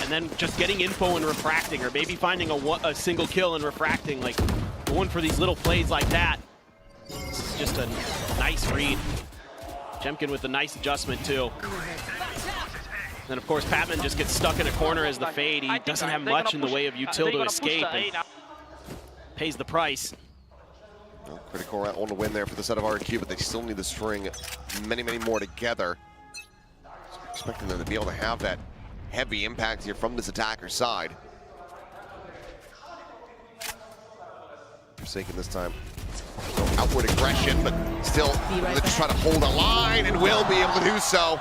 and then just getting info and refracting, or maybe finding a single kill and refracting, like going for these little plays like that. This is just a nice read. Jemkin with a nice adjustment too. Then of course Patman just gets stuck in a corner as the fade. He doesn't have much in the way of util to escape and pays the price. Well, critical round to win there for the set of RQ, but they still need to string many more together. So expecting them to be able to have that heavy impact here from this attacker side. Forsaken this time. No outward aggression, but still just trying to hold a line and will be able to do so.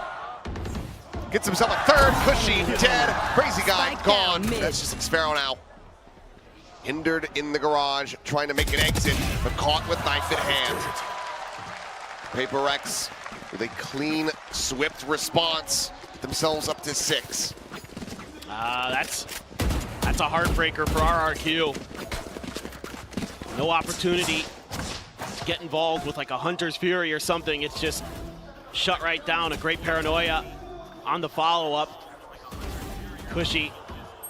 Gets himself a third, Cushy dead, crazy guy gone. That's just Xfero now. Hindered in the garage, trying to make an exit, but caught with knife in hand. Paper X with a clean, swift response, get themselves up to 6. That's a heartbreaker for RRQ. No opportunity to get involved with like a Hunter's Fury or something. It's just shut right down. A great paranoia on the follow-up. Cushy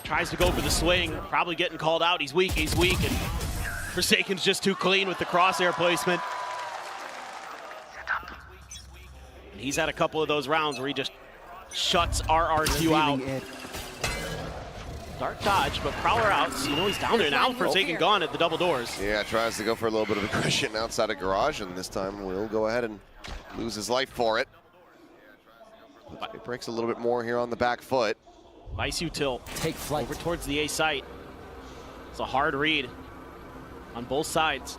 tries to go for the swing, probably getting called out. He's weak, and Forsaken's just too clean with the crosshair placement. And he's had a couple of those rounds where he just shuts RRQ out. Dark dodge, but Prowler out. So you know he's down there now. Forsaken gone at the double doors. Yeah, tries to go for a little bit of aggression outside of garage, and this time will go ahead and lose his life for it. It breaks a little bit more here on the back foot. Nice util. Take flight over towards the A site. It's a hard read on both sides.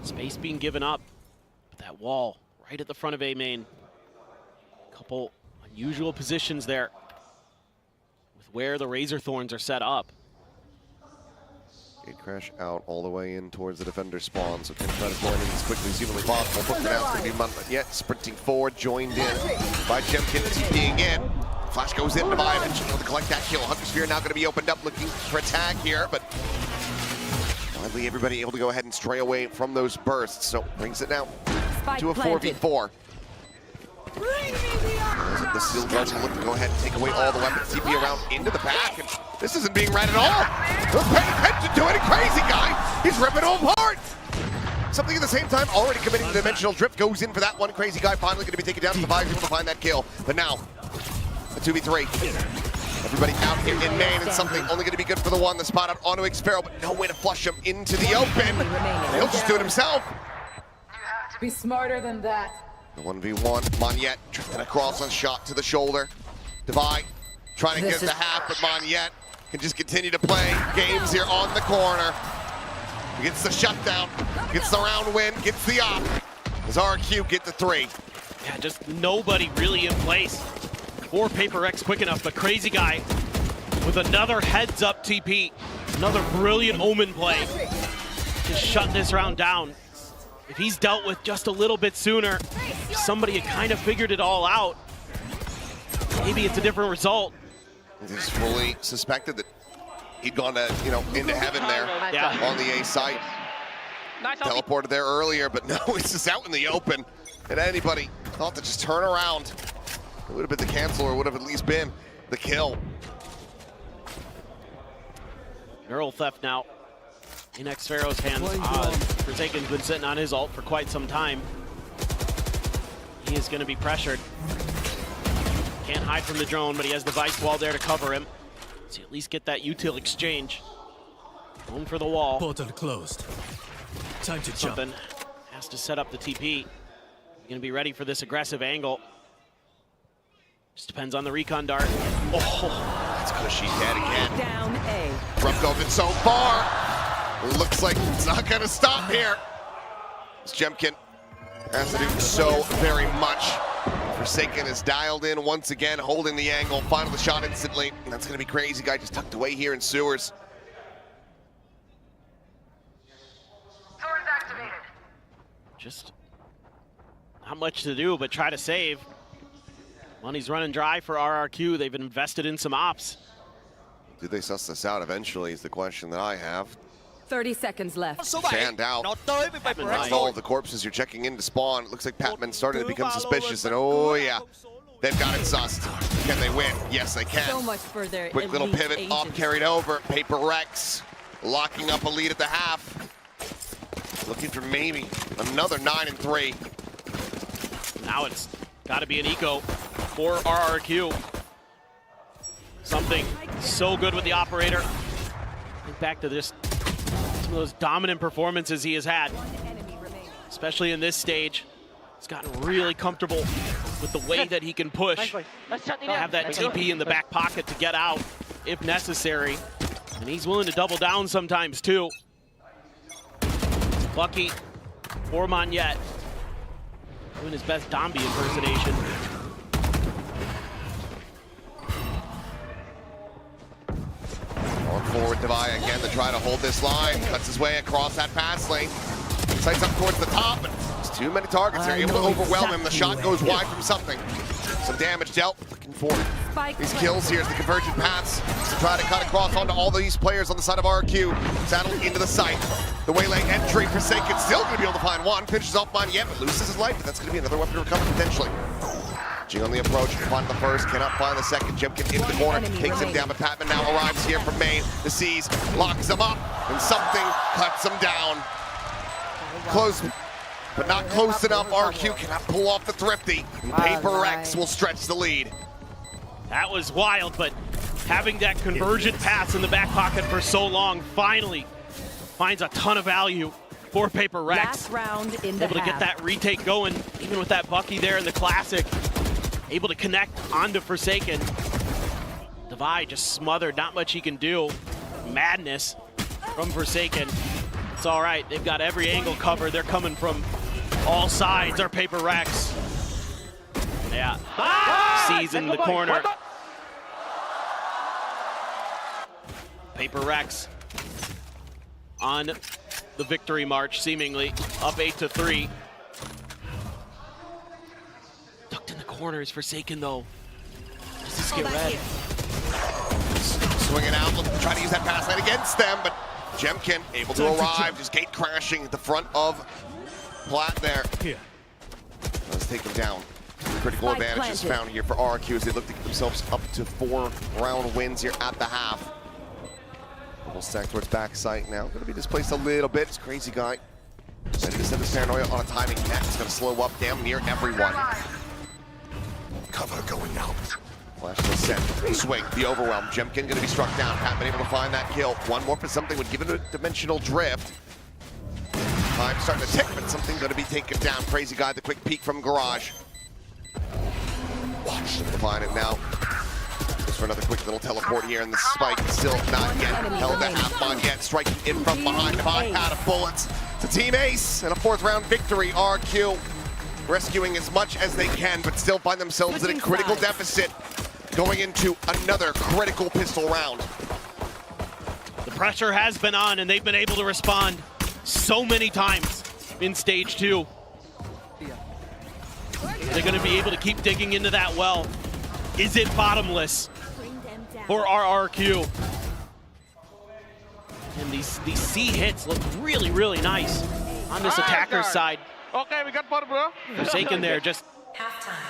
Space being given up. But that wall right at the front of A main. Couple unusual positions there with where the Razor Thorns are set up. Crash out all the way in towards the defender spawn, so can try to join in as quickly as humanly possible. But now it's going to be Mundt yet sprinting forward, joined in by Jemkin, TPing in. Flash goes in to buy eventually able to collect that kill. Hunter's Sphere now going to be opened up, looking for a tag here, but finally everybody able to go ahead and stray away from those bursts, so brings it now to a 4v4. The Steel Guards look to go ahead and take away all the weapons, TP around into the back, and this isn't being read at all. Don't pay attention to it, crazy guy. He's ripping them apart. Something at the same time, already committing to Dimensional Drift, goes in for that one. Crazy guy finally going to be taken down to the 5 people to find that kill. But now, a 2v3. Everybody out here in main, and something only going to be good for the one. The spot out onto Xfero, but no way to flush him into the open. He'll just do it himself. Be smarter than that. The 1v1, Monyet drifting across on shot to the shoulder. Devi trying to get the half, but Monyet can just continue to play games here on the corner. He gets the shutdown, gets the round win, gets the op. As RQ get the 3. Yeah, just nobody really in place for Paper X quick enough, but Crazy Guy with another heads-up TP. Another brilliant Omen play to shut this round down. If he's dealt with just a little bit sooner, somebody had kind of figured it all out. Maybe it's a different result. Just fully suspected that he'd gone to, into heaven there on the A site. Teleported there earlier, but no, it's just out in the open. And anybody thought to just turn around. It would have been the cancel, or would have at least been the kill. Neural theft now in Xfero's hands. Forsaken's been sitting on his ult for quite some time. He is going to be pressured. Can't hide from the drone, but he has the Vice Wall there to cover him. So at least get that util exchange. Going for the wall. Portal closed. Time to jump. Something has to set up the TP. Going to be ready for this aggressive angle. Just depends on the recon dart. Oh, that's Cushy dead again. Down A. Rough going so far. Looks like it's not going to stop here. As Jemkin has to do so very much. Forsaken is dialed in once again, holding the angle, final the shot instantly. And that's going to be Crazy Guy just tucked away here in sewers. Sword activated. Just not much to do but try to save. Money's running dry for RRQ. They've invested in some ops. Do they suss this out eventually is the question that I have. 30 seconds left. Fanned out. All of the corpses you're checking in to spawn. It looks like Patman starting to become suspicious, and oh yeah, They've got it sussed. Can they win? Yes, they can. So much for their Quick little elite pivot, off agents. carried over. Paper Rex locking up a lead at the half. Looking for maybe another 9-3. Now it's got to be an eco for RRQ. Something so good with the operator. Think back to this, some of those dominant performances he has had, especially in this stage. He's gotten really comfortable with the way that he can push. Have that TP in the back pocket to get out if necessary. And he's willing to double down sometimes too. Lucky for Monette, doing his best Dombey impersonation. Going forward, Devaya again to try to hold this line. Cuts his way across that pass lane. Sights up towards the top, but it's too many targets. They're able to overwhelm him. The shot goes wide from something. Some damage dealt. Looking for these kills here as the convergent paths to try to cut across onto all these players on the side of RQ. Saddled into the site. The Waylay entry, Forsaken still going to be able to find one. Finishes off Monette, but loses his life. But that's going to be another weapon to recover potentially. G on the approach, can find the first, cannot find the second. Jemkin into the corner, takes him down, but Patman now arrives here from Maine. The sees, locks him up, and something cuts him down. Close, but not close enough. RQ cannot pull off the thrifty. And Paper Rex will stretch the lead. That was wild, but having that convergent pass in the back pocket for so long finally finds a ton of value for Paper Rex. Last round in the Able to get that retake going, even with that Bucky there in the Classic. Able to connect onto Forsaken. Divide just smothered, not much he can do. Madness from Forsaken. It's all right, they've got every angle covered. They're coming from all sides, our Paper Rex. Yeah, sees in the corner. Paper Rex on the victory march, seemingly up 8-3. Tucked in the corners, Forsaken though. Just get red. Swinging out, looking to try to use that pass line against them, but Jemkin able to arrive, just gate crashing at the front of Platt there. Let's take him down. Critical advantage is found here for RQ as they look to get themselves up to 4-round wins here at the half. Double stack towards backside now. Going to be displaced a little bit. It's Crazy Guy. Ready to send his paranoia on a timing net. It's going to slow up damn near everyone. Cover going out. Flash to send. Swing. The overwhelm. Jemkin going to be struck down. Patman able to find that kill. One more for something would give it a dimensional drift. Time starting to tick, but something going to be taken down. Crazy Guy, the quick peek from Garage. Watch. To find it now. Just for another quick little teleport here, and the spike still not yet held at half on yet. Striking in from behind. Divide out of bullets. It's a team ace and a 4th round victory. RQ rescuing as much as they can, but still find themselves in a critical deficit going into another critical pistol round. The pressure has been on, and they've been able to respond so many times in stage 2. They're going to be able to keep digging into that well. Is it bottomless for RRQ? And these C hits look really, really nice on this attacker's side. Okay, we got one, bro. Forsaken there, just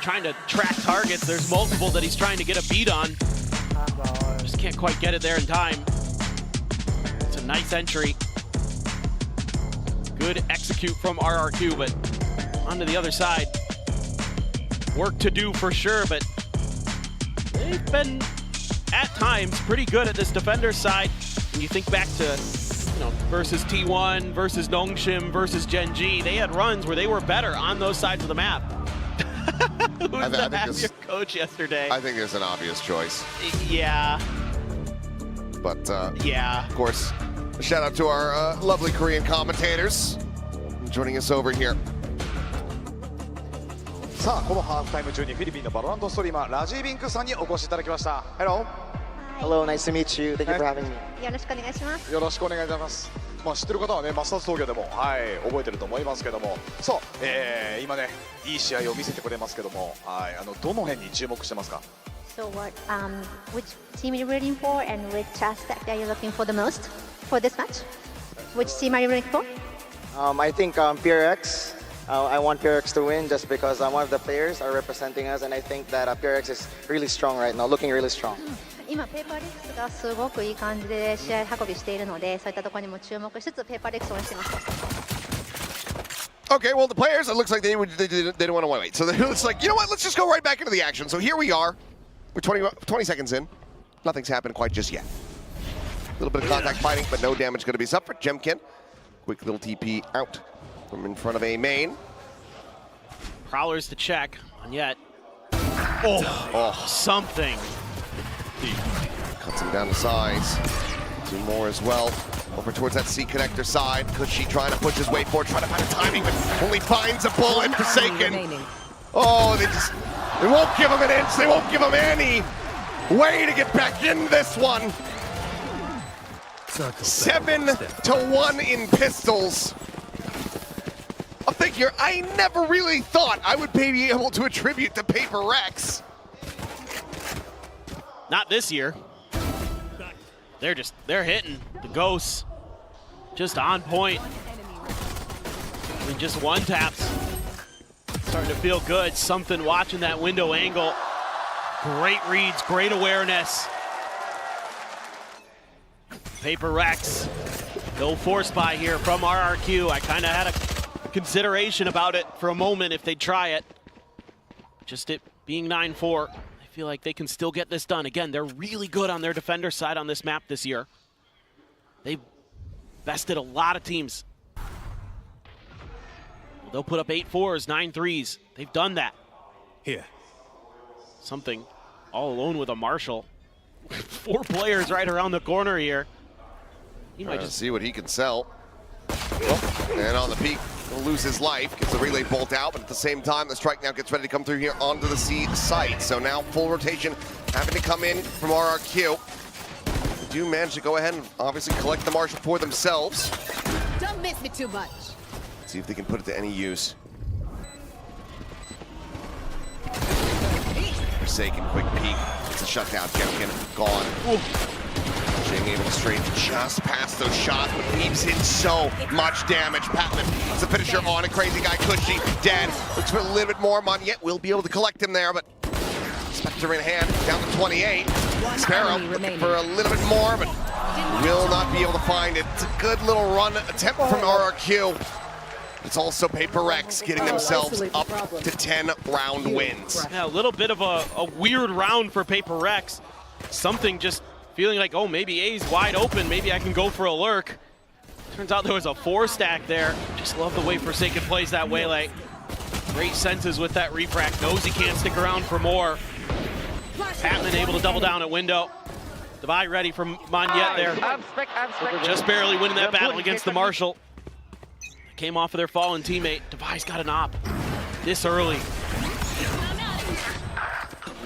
trying to track targets. There's multiple that he's trying to get a beat on. Just can't quite get it there in time. It's a nice entry. Good execute from RRQ, but onto the other side. Work to do for sure, but they've been, at times, pretty good at this defender side. When you think back to, versus T1, versus Nongshim, versus Gen G, they had runs where they were better on those sides of the map. Who was the happier coach yesterday? I think there's an obvious choice. Yeah. But, yeah. Of course, a shout out to our lovely Korean commentators joining us over here. さあこのハーフタイム中にフィリピンのバロラントストリーマーラジービンクさんにお越しいただきました。Hello. Hello, nice to meet you. Thank you for having me. よろしくお願いします。よろしくお願いします。まあ知ってる方はねマスターズ東京でも覚えてると思いますけども、そう、今ねいい試合を見せてくれますけども、どの辺に注目してますか？ So which team are you rooting for and which aspect are you looking for the most for this match? Which team are you rooting for? I think PRX I want PRX to win just because one of the players are representing us, and I think that PRX is really strong right now, looking really strong. 今ペーパーレックスがすごくいい感じで試合運びしているので、そういったところにも注目しつつペーパーレックスを応援しています。 Okay, well, the players, it looks like they didn't want to wait. So it's like, you know what, let's just go right back into the action. So here we are. We're 20 seconds in. Nothing's happened quite just yet. A little bit of contact fighting, but no damage going to be suffered. Jemkin, quick little TP out from in front of A main. Prowlers to check, and yet. Oh, something. Cuts him down to size. Two more as well. Over towards that C connector side. Hiihihji trying to push his way forward, trying to find a timing, but only finds a bullet. Forsaken. Oh, they won't give him an inch. They won't give him any way to get back in this one. 7-1 in pistols. A figure I never really thought I would be able to attribute to Paper Rex. Not this year. They're hitting the ghosts just on point. I mean, just one taps. Starting to feel good. Something watching that window angle. Great reads, great awareness. Paper Rex, no force buy here from RRQ. I kind of had a consideration about it for a moment if they'd try it. Just it being 9-4. Feel like they can still get this done. Again, they're really good on their defender side on this map this year. They've bested a lot of teams. They'll put up 8-4s, 9-3s. They've done that. Here. Something all alone with a Marshall. 4 players right around the corner here. He might just see what he can sell. And on the peak, he'll lose his life, gets the relay bolt out, but at the same time, the strike now gets ready to come through here onto the C site. So now full rotation having to come in from RRQ. They do manage to go ahead and obviously collect the Marshall for themselves. Don't miss me too much. See if they can put it to any use. Forsaken, quick peek. It's a shutdown. Jemkin gone. Ooh. Being able to straight just past those shots, but Beebs hit so much damage. Patman is the finisher on a crazy guy. Hiihihji dead. Looks for a little bit more. Monyet will be able to collect him there, but Spectre in hand, down to 28. Sparrow looking for a little bit more, but will not be able to find it. It's a good little run attempt from RRQ. It's also Paper Rex getting themselves up to 10-round wins. Yeah, a little bit of a weird round for Paper Rex. Something just feeling like, oh, maybe A's wide open. Maybe I can go for a lurk. Turns out there was a 4-stack there. Just love the way Forsaken plays that way. Like, great senses with that refract. Knows he can't stick around for more. Patman able to double down at window. Devi ready from Monyet there. Just barely winning that battle against the Marshall. Came off of their fallen teammate. Devi's got an op this early.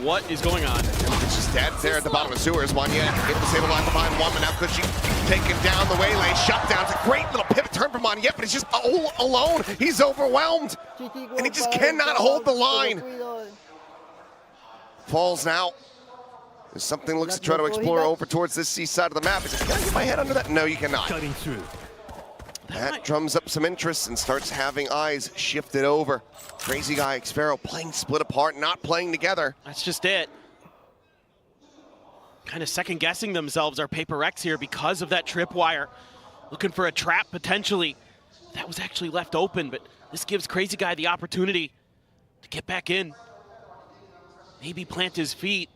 What is going on? It's just dead there at the bottom of sewers. Monyet hit the sable line behind one, but now Hiihihji taking down the waylay. Shut down. It's a great little pivot turn from Monyet, but he's just all alone. He's overwhelmed, and he just cannot hold the line. Falls now. There's something looks to try to explore over towards this C side of the map. Is it, can I get my head under that? No, you cannot. Cutting through. That drums up some interest and starts having eyes shifted over. Crazy guy, Xfero playing split apart, not playing together. That's just it. Kind of second guessing themselves, our Paper Rex here because of that tripwire. Looking for a trap potentially. That was actually left open, but this gives Crazy Guy the opportunity to get back in. Maybe plant his feet.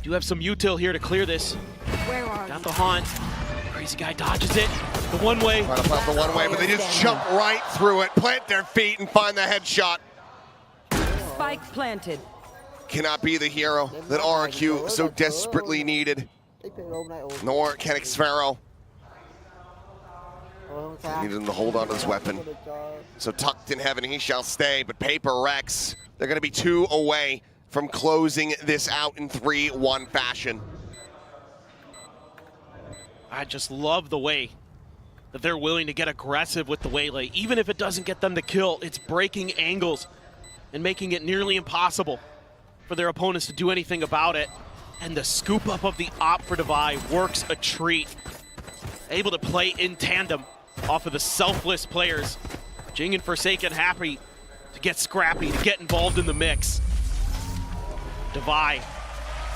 Do have some util here to clear this. Where are Got the haunt. Crazy Guy dodges it. The one way. Trying to plant the one way, but they just jump right through it, plant their feet, and find the headshot. Spike planted. Cannot be the hero that RRQ so desperately needed. Nor can Xfero. Needed him to hold on to this weapon. So tucked in heaven he shall stay, but Paper Rex, they're going to be 2 away from closing this out in 3-1 fashion. I just love the way that they're willing to get aggressive with the waylay. Even if it doesn't get them to kill, it's breaking angles and making it nearly impossible for their opponents to do anything about it. And the scoop up of the op for Devi works a treat. Able to play in tandem off of the selfless players. Jing and Forsaken happy to get scrappy, to get involved in the mix. Devi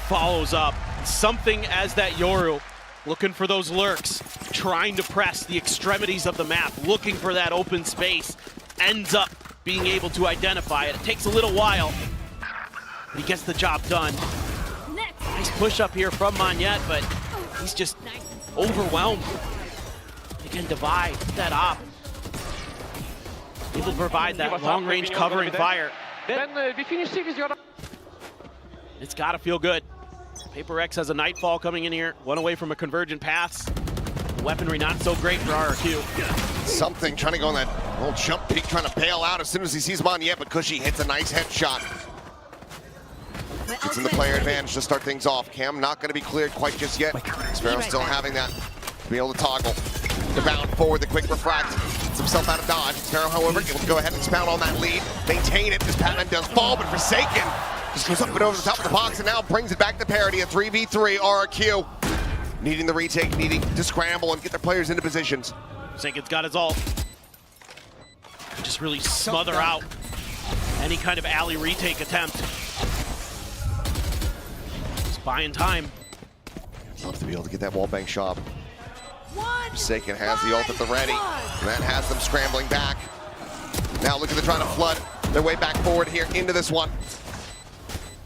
follows up. Something as that Yoru, looking for those lurks, trying to press the extremities of the map, looking for that open space, ends up being able to identify it. It takes a little while, but he gets the job done. Nice push up here from Monyet, but he's just overwhelmed. Again, Devi, put that up. Able to provide that long-range covering fire. It's got to feel good. Paper Rex has a Nightfall coming in here, one away from a Convergent Paths. Weaponry not so great for RRQ. Something trying to go on that little jump peek, trying to bail out as soon as he sees Monyet, but Cushy hits a nice headshot. It's in the player advantage to start things off. Cam not going to be cleared quite just yet. Sparrow still having that to be able to toggle. To bound forward, the quick refract. Gets himself out of dodge. Sparrow, however, able to go ahead and expound on that lead. Maintain it as Patman does fall, but Forsaken just goes up and over the top of the box and now brings it back to parity. A 3v3 RRQ. Needing the retake, needing to scramble and get their players into positions. Forsaken's got his ult. Just really smother out any kind of alley retake attempt. Just buying time. Love to be able to get that wallbang shot. Forsaken has the ult at the ready, and that has them scrambling back. Now looking to try to flood their way back forward here into this one.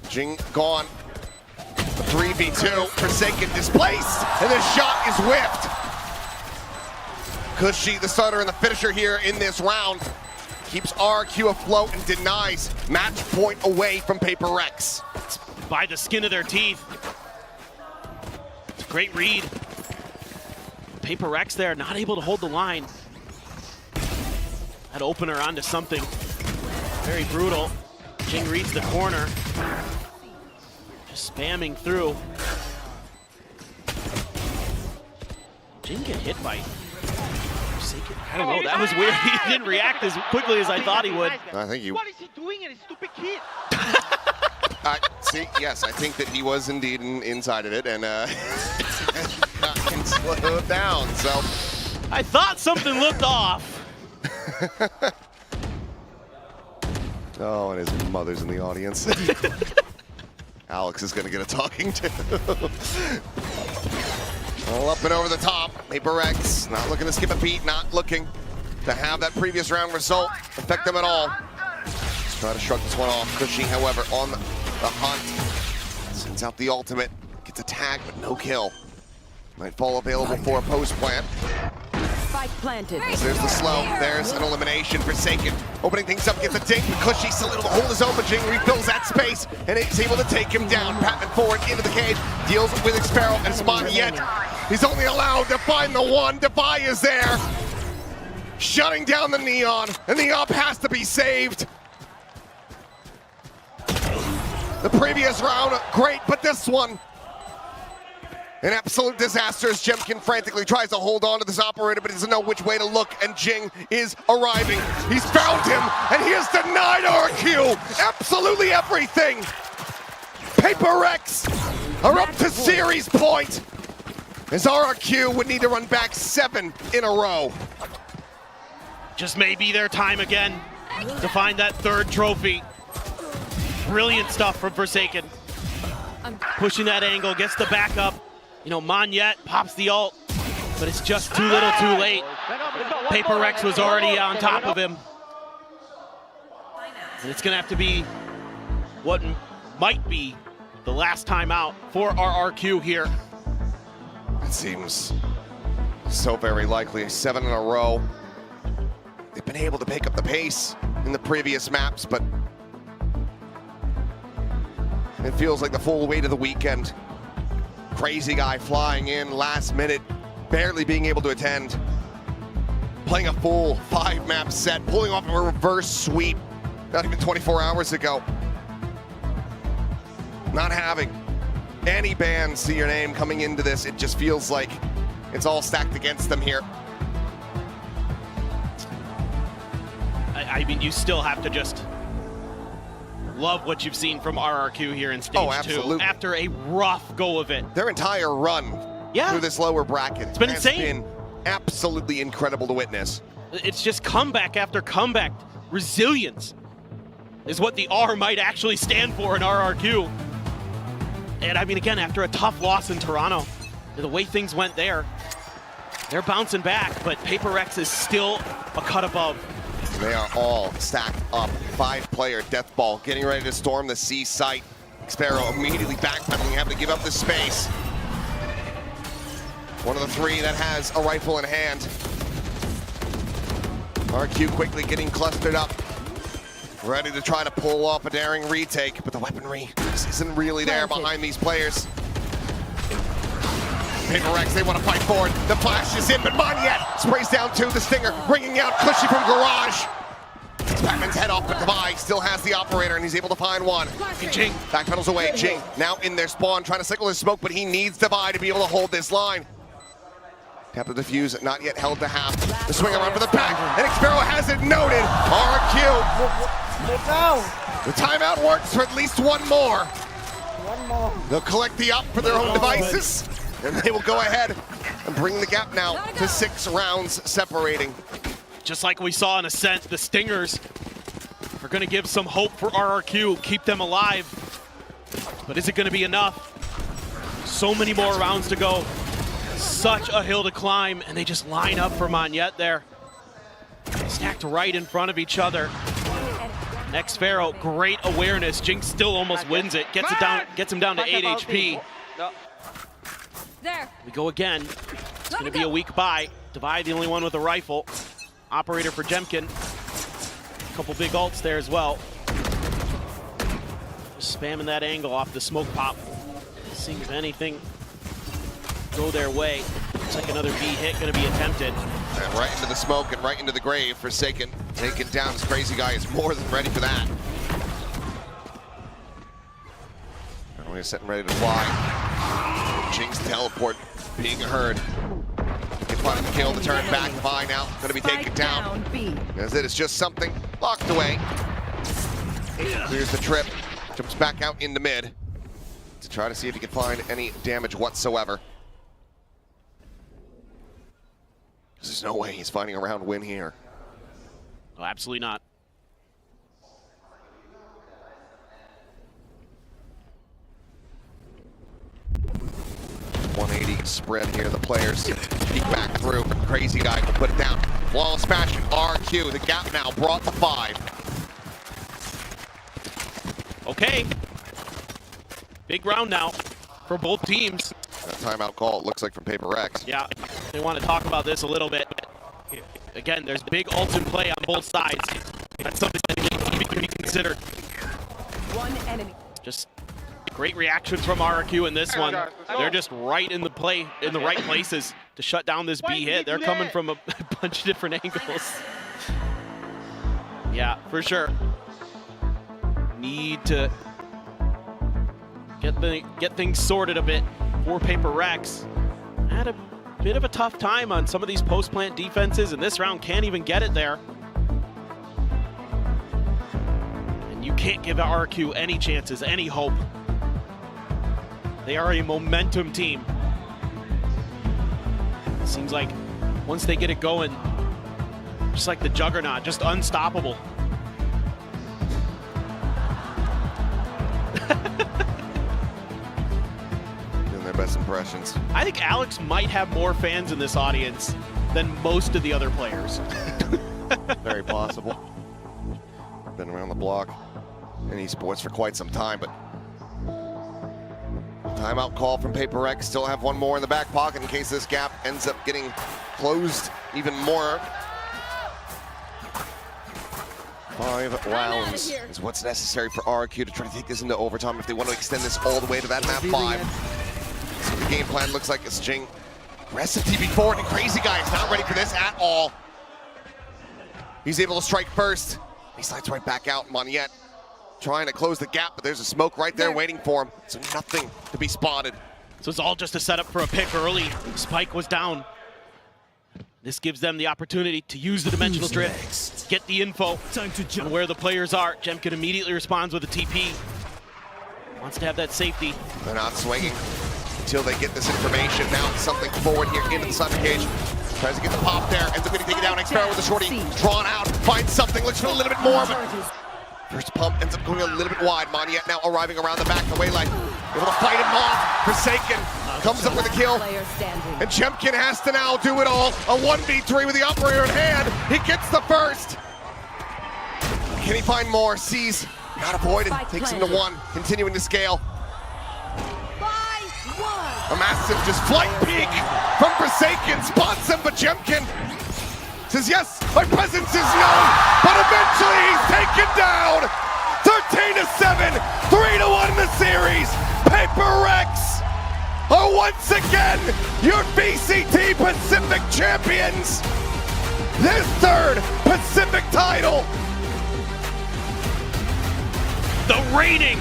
Jing gone. 3v2, Forsaken displaced, and the shot is whiffed. Cushy, the starter and the finisher here in this round, keeps RRQ afloat and denies match point away from Paper Rex. It's by the skin of their teeth. It's a great read. Paper Rex there, not able to hold the line. That opener onto something very brutal. Jing reads the corner. Just spamming through. Jing get hit by Forsaken. I don't know, that was weird. He didn't react as quickly as I thought he would. I think he... What is he doing, a stupid kid? See, yes, I think that he was indeed inside of it, and can slow it down, so... I thought something looked off. Oh, and his mother's in the audience. Alex is going to get a talking to. All up and over the top. Paper Rex not looking to skip a beat, not looking to have that previous round result affect them at all. Let's try to shrug this one off. Cushy, however, on the hunt. Sends out the ultimate. Gets a tag, but no kill. Nightfall available for a post plant. Spike planted. There's the slow. There's an elimination. Forsaken opening things up, gets a dink. Cushy still able to hold his own, but Jing refills that space and is able to take him down. Patman forward into the cage, deals with Sparrow and Monyet. He's only allowed to find the one. Devi is there, shutting down the Neon, and the up has to be saved. The previous round, great, but this one, an absolute disaster as Jemkin frantically tries to hold on to this operator, but he doesn't know which way to look, and Jing is arriving. He's found him, and he has denied RQ absolutely everything. Paper Rex are up to series point, as RQ would need to run back 7 in a row. Just may be their time again to find that third trophy. Brilliant stuff from Forsaken. Pushing that angle, gets the backup. You know, Monyet pops the ult, but it's just too little too late. Paper Rex was already on top of him. And it's gonna have to be what might be the last time out for RRQ here. It seems so very likely. 7 in a row. They've been able to pick up the pace in the previous maps, but it feels like the full weight of the weekend. Crazy guy flying in last minute, barely being able to attend. Playing a full 5-map set, pulling off a reverse sweep not even 24 hours ago. Not having any bans to your name coming into this, it just feels like it's all stacked against them here. I mean, you still have to just love what you've seen from RRQ here in Stage 2 after a rough go of it. Their entire run through this lower bracket it's been insane. Been absolutely incredible to witness. It's just comeback after comeback. Resilience is what the R might actually stand for in RRQ. And I mean, again, after a tough loss in Toronto, the way things went there, they're bouncing back, but Paper Rex is still a cut above. They are all stacked up. 5-player death ball, getting ready to storm the C site. Xpero immediately backpedaling, having to give up the space. One of the 3 that has a rifle in hand. RQ quickly getting clustered up. Ready to try to pull off a daring retake, but the weaponry just isn't really there behind these players. Paper Rex, they want to fight forward. The flash is in, but Monyet sprays down to the Stinger, bringing out Cushy from Garage. Batman's head off, but Devi still has the operator, and he's able to find one. Jing backpedals away. Jing now in their spawn, trying to cycle his smoke, but he needs Devi to be able to hold this line. Tap the defuse, not yet held to half. The swing around for the back, and Xpero has it noted. RQ. The timeout works for at least one more. They'll collect the up for their own devices, and they will go ahead and bring the gap now to 6 rounds separating. Just like we saw in Ascent, the Stingers are going to give some hope for RRQ, keep them alive. But is it going to be enough? So many more rounds to go. Such a hill to climb, and they just line up for Monyet there. Stacked right in front of each other. Xpero, great awareness. Jinx still almost wins it. Gets him down to 8 HP. There. We go again. It's going to be a weak buy. Devi, the only one with a rifle. Operator for Jemkin. A couple big ults there as well. Just spamming that angle off the smoke pop. Seeing if anything go their way. Looks like another B hit going to be attempted. And right into the smoke and right into the grave. Forsaken taken down. This crazy guy is more than ready for that. We're setting ready to fly. Jinx teleport being heard. Gets one to kill, the turn back. Devi now going to be taken down. As it is just something locked away. Clears the trip. Jumps back out into mid to try to see if he can find any damage whatsoever. There's no way he's finding a round win here. Oh, absolutely not. .180 spread here. The players peek back through. Crazy guy will put it down. Wall smashing. RQ. The gap now brought to 5. Okay. Big round now for both teams. A timeout call, it looks like, from Paper Rex. Yeah, they want to talk about this a little bit. Again, there's big ults in play on both sides. That's something that needs to be considered. One enemy. Just great reactions from RRQ in this one. They're just right in the right places to shut down this B hit. They're coming from a bunch of different angles. Yeah, for sure. Need to get things sorted a bit for Paper Rex. Had a bit of a tough time on some of these post-plant defenses, and this round can't even get it there. And you can't give RRQ any chances, any hope. They are a momentum team. It seems like once they get it going, just like the Juggernaut, just unstoppable. Best impressions. I think Alex might have more fans in this audience than most of the other players. Very possible. Been around the block in esports for quite some time, but timeout call from Paper Rex. Still have one more in the back pocket in case this gap ends up getting closed even more. 5 rounds is what's necessary for RRQ to try to take this into overtime if they want to extend this all the way to that map 5. So the game plan looks like it's Jing. Aggressive TP forward, and Crazy Guy is not ready for this at all. He's able to strike first. He slides right back out. Monyet trying to close the gap, but there's a smoke right there waiting for him. So nothing to be spotted. So it's all just a setup for a pick early. Spike was down. This gives them the opportunity to use the dimensional drift, get the info on where the players are. Jemkin immediately responds with a TP. Wants to have that safety. They're not swinging. until they get this information. Now something forward here into the center cage. Tries to get the pop there, ends up getting taken down. Xpero with the shorty, drawn out, finds something, looks for a little bit more of it. First pump ends up going a little bit wide. Monyet now arriving around the back, the waylay. Able to fight him off. Forsaken comes up with a kill. And Jemkin has to now do it all. A 1v3 with the operator in hand. He gets the first. Can he find more? Sees, not avoided, takes him to one, continuing to scale. A massive just flight peek from Forsaken, spots him, but Jemkin says, yes, my presence is known, but eventually he's taken down. 13-7, 3-1 in the series. Paper Rex are once again your BCT Pacific champions. Their third Pacific title. The reigning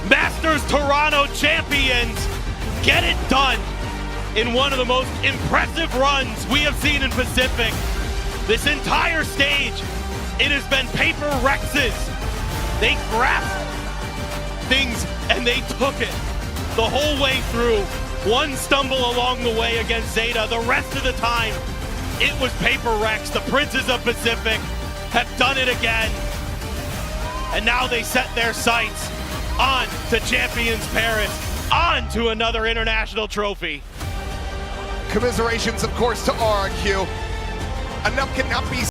Masters Toronto champions get it done in one of the most impressive runs we have seen in Pacific. This entire stage, it has been Paper Rex's. They grasped things and they took it the whole way through. One stumble along the way against Zeta. The rest of the time, it was Paper Rex. The Princes of Pacific have done it again. And now they set their sights on to Champions Paris, on to another international trophy. Commiserations, of course, to RRQ. Enough cannot be